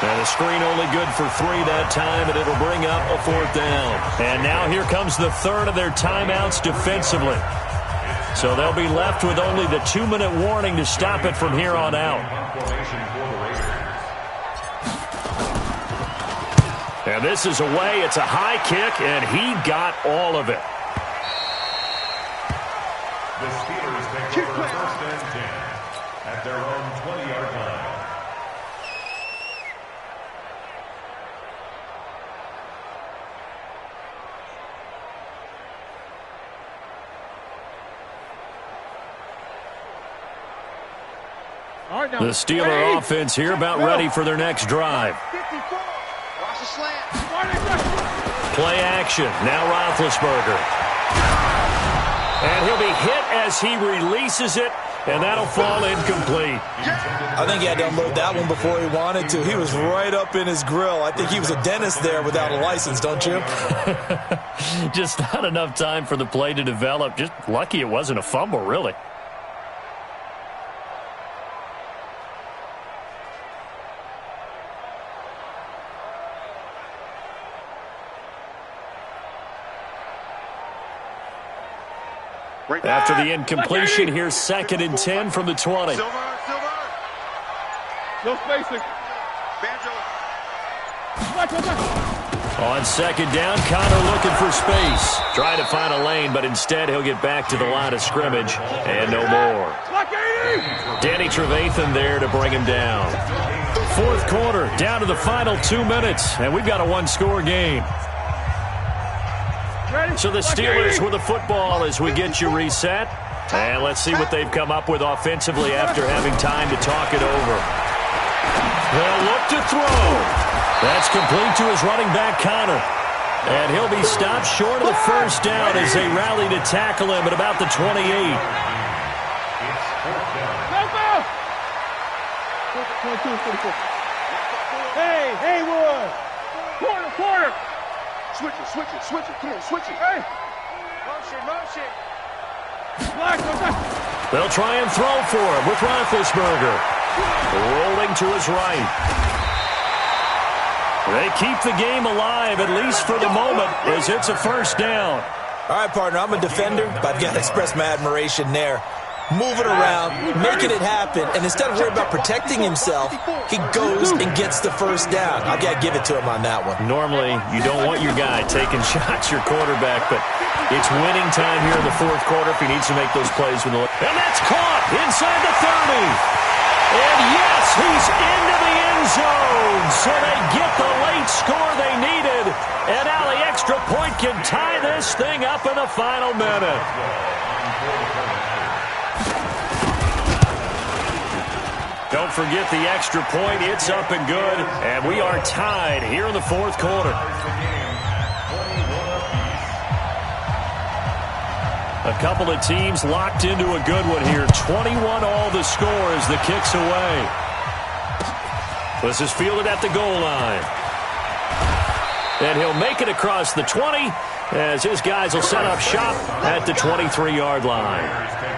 And a screen only good for 3 that time, and it'll bring up a 4th down. And now here comes the 3rd of their timeouts defensively. So they'll be left with only the 2-minute warning to stop it from here on out. And this is away. It's a high kick, and he got all of it. The Steelers take over 1st and 10 at their own 20-yard line. The Steeler offense here about ready for their next drive. Watch the slant. Play action. Now Roethlisberger. And he'll be hit as he releases it, and that'll fall incomplete. I think he had to unload that one before he wanted to. He was right up in his grill. I think he was a dentist there without a license, don't you? Just not enough time for the play to develop. Just lucky it wasn't a fumble, really. After the incompletion, here's 2nd and 10 from the 20. Silver. No spacing. Banjo. On 2nd down, Connor looking for space. Trying to find a lane, but instead he'll get back to the line of scrimmage and no more. Danny Trevathan there to bring him down. 4th quarter, down to the final 2 minutes, and we've got a 1-score game. So the Steelers with the football as we get you reset. And let's see what they've come up with offensively after having time to talk it over. They'll look to throw. That's complete to his running back, Connor. And he'll be stopped short of the 1st down as they rally to tackle him at about the 28. Hey, Haywood. Corner. Switch it. Come on, switch it. Hey. Motion. They'll try and throw for him with Roethlisberger. Rolling to his right. They keep the game alive, at least for the moment, as it's a 1st down. All right, partner, I'm a defender, but I've got to express my admiration there. Moving around, making it happen, and instead of worrying about protecting himself, he goes and gets the 1st down. I've got to give it to him on that one. Normally, you don't want your guy taking shots, your quarterback, but it's winning time here in the 4th quarter if he needs to make those plays. And that's caught inside the 30. And yes, he's into the end zone. So they get the late score they needed. And now the extra point can tie this thing up in the final minute. Don't forget the extra point. It's up and good. And we are tied here in the 4th quarter. A couple of teams locked into a good one here. 21 all the score as the kick's away. This is fielded at the goal line. And he'll make it across the 20 as his guys will set up shop at the 23-yard line.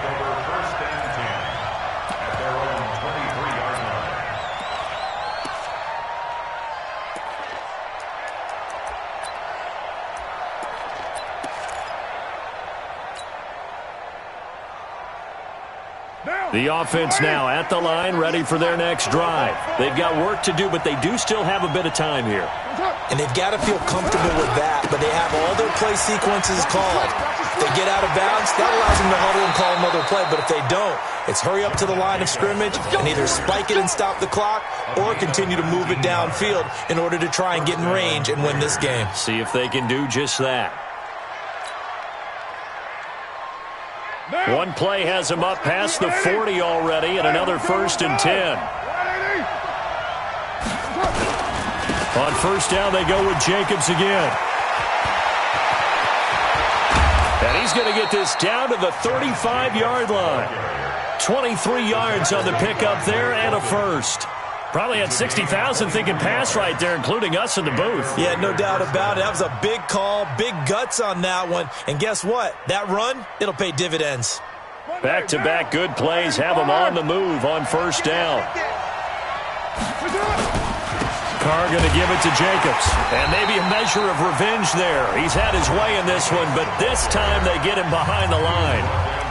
The offense now at the line, ready for their next drive. They've got work to do, but they do still have a bit of time here. And they've got to feel comfortable with that, but they have all their play sequences called. If they get out of bounds, that allows them to huddle and call another play, but if they don't, it's hurry up to the line of scrimmage and either spike it and stop the clock or continue to move it downfield in order to try and get in range and win this game. See if they can do just that. One play has him up past the 40 already, and another 1st and 10. On 1st down, they go with Jacobs again. And he's going to get this down to the 35-yard line. 23 yards on the pickup there and a 1st. Probably had 60,000 thinking pass right there, including us in the booth. Yeah, no doubt about it. That was a big call, big guts on that one. And guess what? That run, it'll pay dividends. Back-to-back good plays have them on the move on 1st down. Carr going to give it to Jacobs. And maybe a measure of revenge there. He's had his way in this one, but this time they get him behind the line.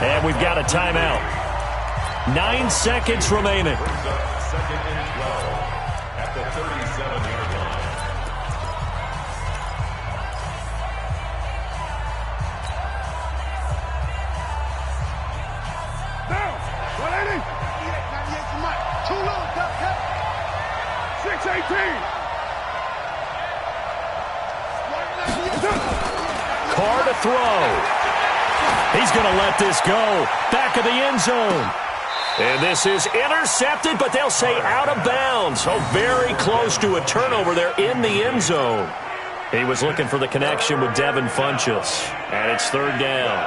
And we've got a timeout. 9 seconds remaining. Second and 12 at the 37-yard line. Down. 180. 98 for Mike. Too low. Cut. 618. Carr to throw. He's going to let this go. Back of the end zone. And this is intercepted, but they'll say out of bounds. Oh, very close to a turnover there in the end zone. He was looking for the connection with Devin Funchess. And it's third down.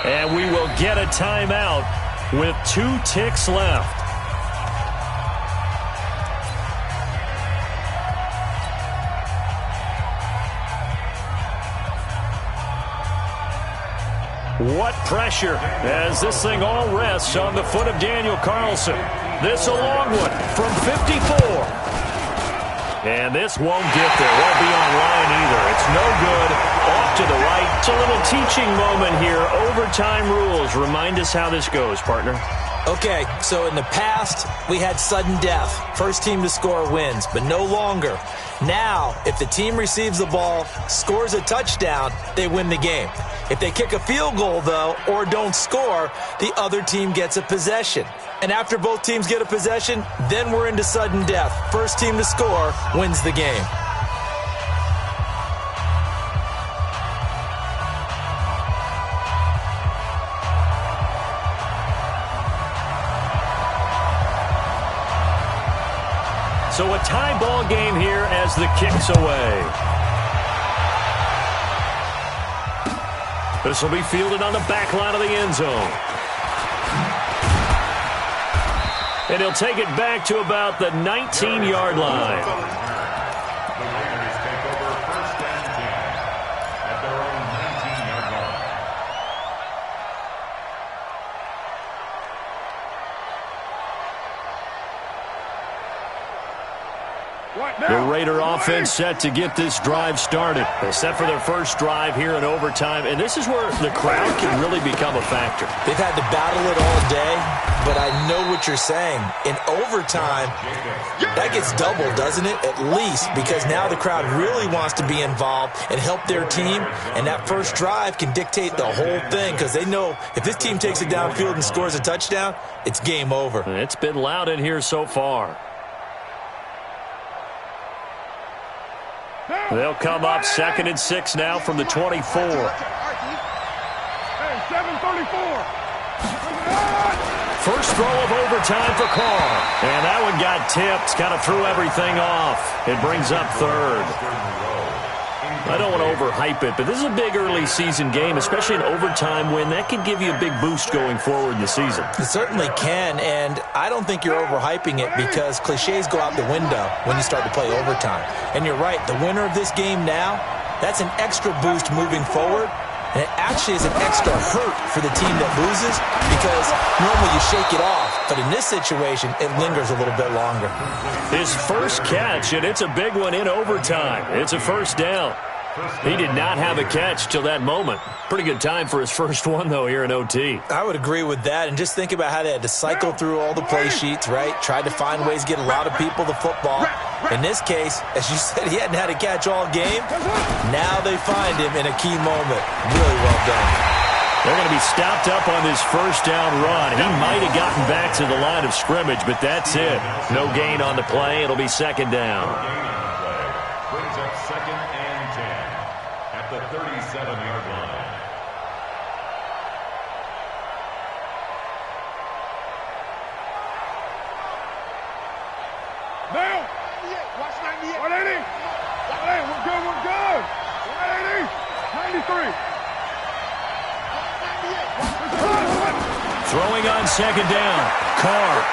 And we will get a timeout with 2 ticks left. What pressure as this thing all rests on the foot of Daniel Carlson. This a long one from 54. And this won't get there. Won't be on line either. It's no good. Off to the right. It's a little teaching moment here. Overtime rules. Remind us how this goes, partner. Okay, so in the past, we had sudden death. First team to score wins, but no longer. Now, if the team receives the ball, scores a touchdown, they win the game. If they kick a field goal, though, or don't score, the other team gets a possession. And after both teams get a possession, then we're into sudden death. First team to score wins the game. So a tie ball game here as the kick's away. This will be fielded on the back line of the end zone. And he'll take it back to about the 19-yard line. The Raiders take over first and 10 at their own 19-yard line. The Raider offense set to get this drive started. They set for their first drive here in overtime, and this is where the crowd can really become a factor. They've had to battle it all day, but I know what you're saying. In overtime, that gets doubled, doesn't it? At least, because now the crowd really wants to be involved and help their team, and that first drive can dictate the whole thing because they know if this team takes it downfield and scores a touchdown, it's game over. It's been loud in here so far. They'll come up 2nd and 6 now from the 24. Hey, 734. First throw of overtime for Carr. And that one got tipped, kind of threw everything off. It brings up third. I don't want to overhype it, but this is a big early season game, especially an overtime win. That can give you a big boost going forward in the season. It certainly can, and I don't think you're overhyping it because cliches go out the window when you start to play overtime. And you're right, the winner of this game now, that's an extra boost moving forward, and it actually is an extra hurt for the team that loses because normally you shake it off, but in this situation, it lingers a little bit longer. His first catch, and it's a big one in overtime. It's a first down. He did not have a catch till that moment. Pretty good time for his first one, though, here in OT. I would agree with that, and just think about how they had to cycle through all the play sheets, right? Tried to find ways to get a lot of people the football. In this case, as you said, he hadn't had a catch all game. Now they find him in a key moment. Really well done. They're going to be stopped up on this first down run. He might have gotten back to the line of scrimmage, but that's it. No gain on the play. It'll be second down. Brings up 2nd and 10 at the 37-yard line. Now. Watch 98. 180. Hey, we're good. 180. 93. Throwing on second down. Carr.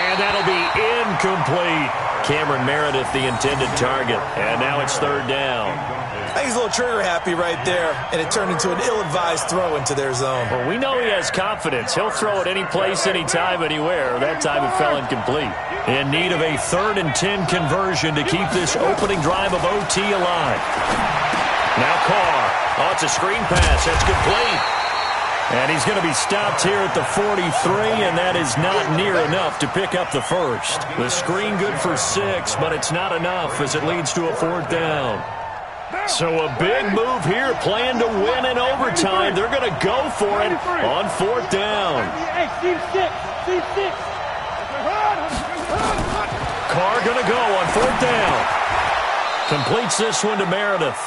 And that'll be incomplete. Cameron Meredith, the intended target. And now it's third down. I think he's a little trigger happy right there, and it turned into an ill-advised throw into their zone. Well, we know he has confidence. He'll throw it any place, anytime, anywhere. That time it fell incomplete. In need of a 3rd and 10 conversion to keep this opening drive of OT alive. Now Carr. Oh, it's a screen pass. That's complete. And he's going to be stopped here at the 43, and that is not near enough to pick up the first. The screen good for 6, but it's not enough as it leads to a 4th down. So a big move here, playing to win in overtime. They're going to go for it on 4th down. Carr going to go on 4th down. Completes this one to Meredith.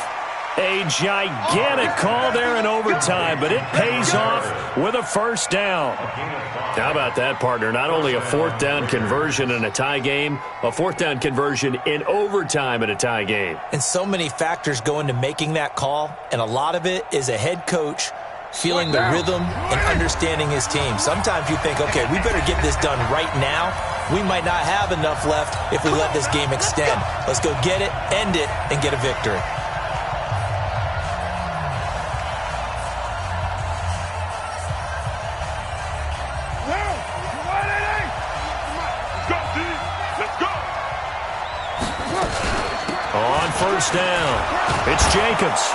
A gigantic call there in overtime, but it pays off with a 1st down. How about that, partner? Not only a 4th down conversion in a tie game, a 4th down conversion in overtime in a tie game. And so many factors go into making that call, and a lot of it is a head coach feeling the rhythm and understanding his team. Sometimes you think, okay, we better get this done right now. We might not have enough left if we let this game extend. Let's go get it, end it, and get a victory. On 1st down, it's Jacobs.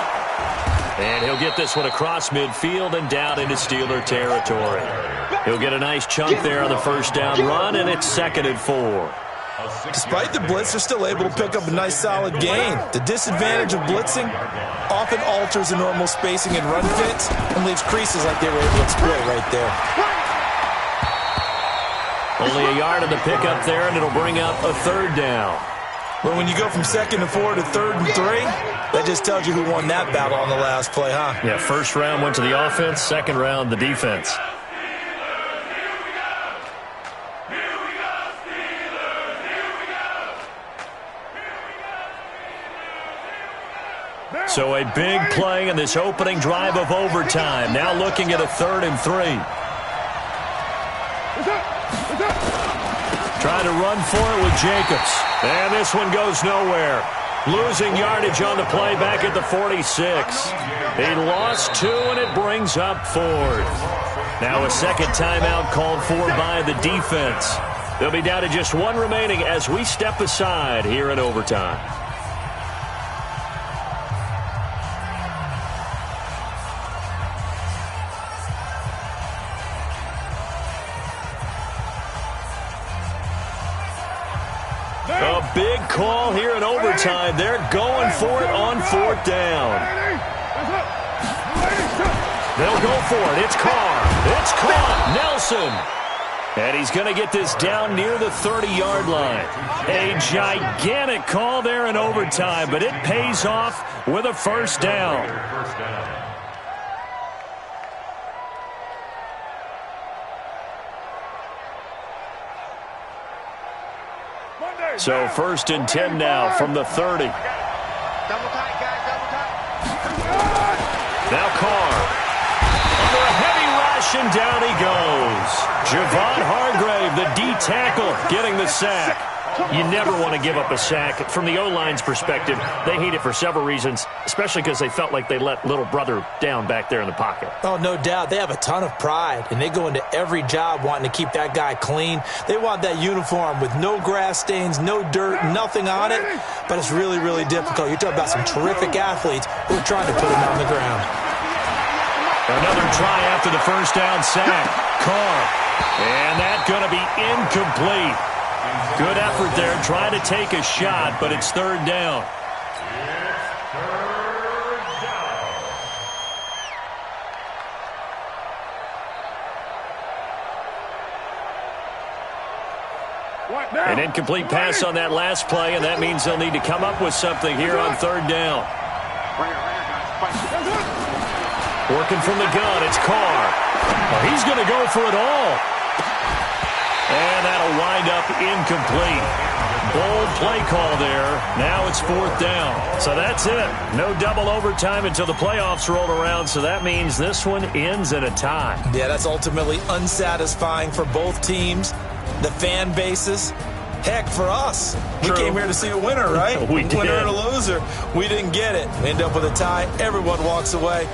And he'll get this one across midfield and down into Steeler territory. He'll get a nice chunk there on the 1st down run, and it's 2nd and 4. Despite the blitz, they're still able to pick up a nice solid gain. The disadvantage of blitzing often alters the normal spacing and run fits and leaves creases like they were able to exploit right there. Only a yard of the pickup there, and it'll bring up a 3rd down. But when you go from 2nd and 4 to 3rd and 3, that just tells you who won that battle on the last play, huh? Yeah, 1st round went to the offense, 2nd round the defense. So a big play in this opening drive of overtime. Now looking at a 3rd and 3. Trying to run for it with Jacobs. And this one goes nowhere. Losing yardage on the play back at the 46. He lost 2, and it brings up 4th. Now a 2nd timeout called for by the defense. They'll be down to just 1 remaining as we step aside here in overtime. A big call here in overtime. They're going for it on 4th down. They'll go for it. It's Carr. It's caught. Nelson. And he's going to get this down near the 30-yard line. A gigantic call there in overtime, but it pays off with a 1st down. So 1st and 10 now from the 30. Double tight, guys, double tight. Now Carr. Under a heavy rush, and down he goes. Javon Hargrave, the D tackle, getting the sack. You never want to give up a sack. From the O-line's perspective, they hate it for several reasons, especially because they felt like they let little brother down back there in the pocket. Oh, no doubt. They have a ton of pride, and they go into every job wanting to keep that guy clean. They want that uniform with no grass stains, no dirt, nothing on it, but it's really, really difficult. You're talking about some terrific athletes who are trying to put him on the ground. Another try after the 1st down sack. Carr. And that's going to be incomplete. Good effort there, trying to take a shot, but it's 3rd down. An incomplete pass on that last play, and that means they'll need to come up with something here on 3rd down. Working from the gun, it's Carr. Well, he's going to go for it all. And that'll wind up incomplete. Bold play call there. Now it's 4th down. So that's it. No double overtime until the playoffs roll around, so that means this one ends in a tie. Yeah, that's ultimately unsatisfying for both teams. the fan bases. Heck, for us, we came here to see a winner, right? We did. Winner and a loser. We didn't get it. We end up with a tie. Everyone walks away.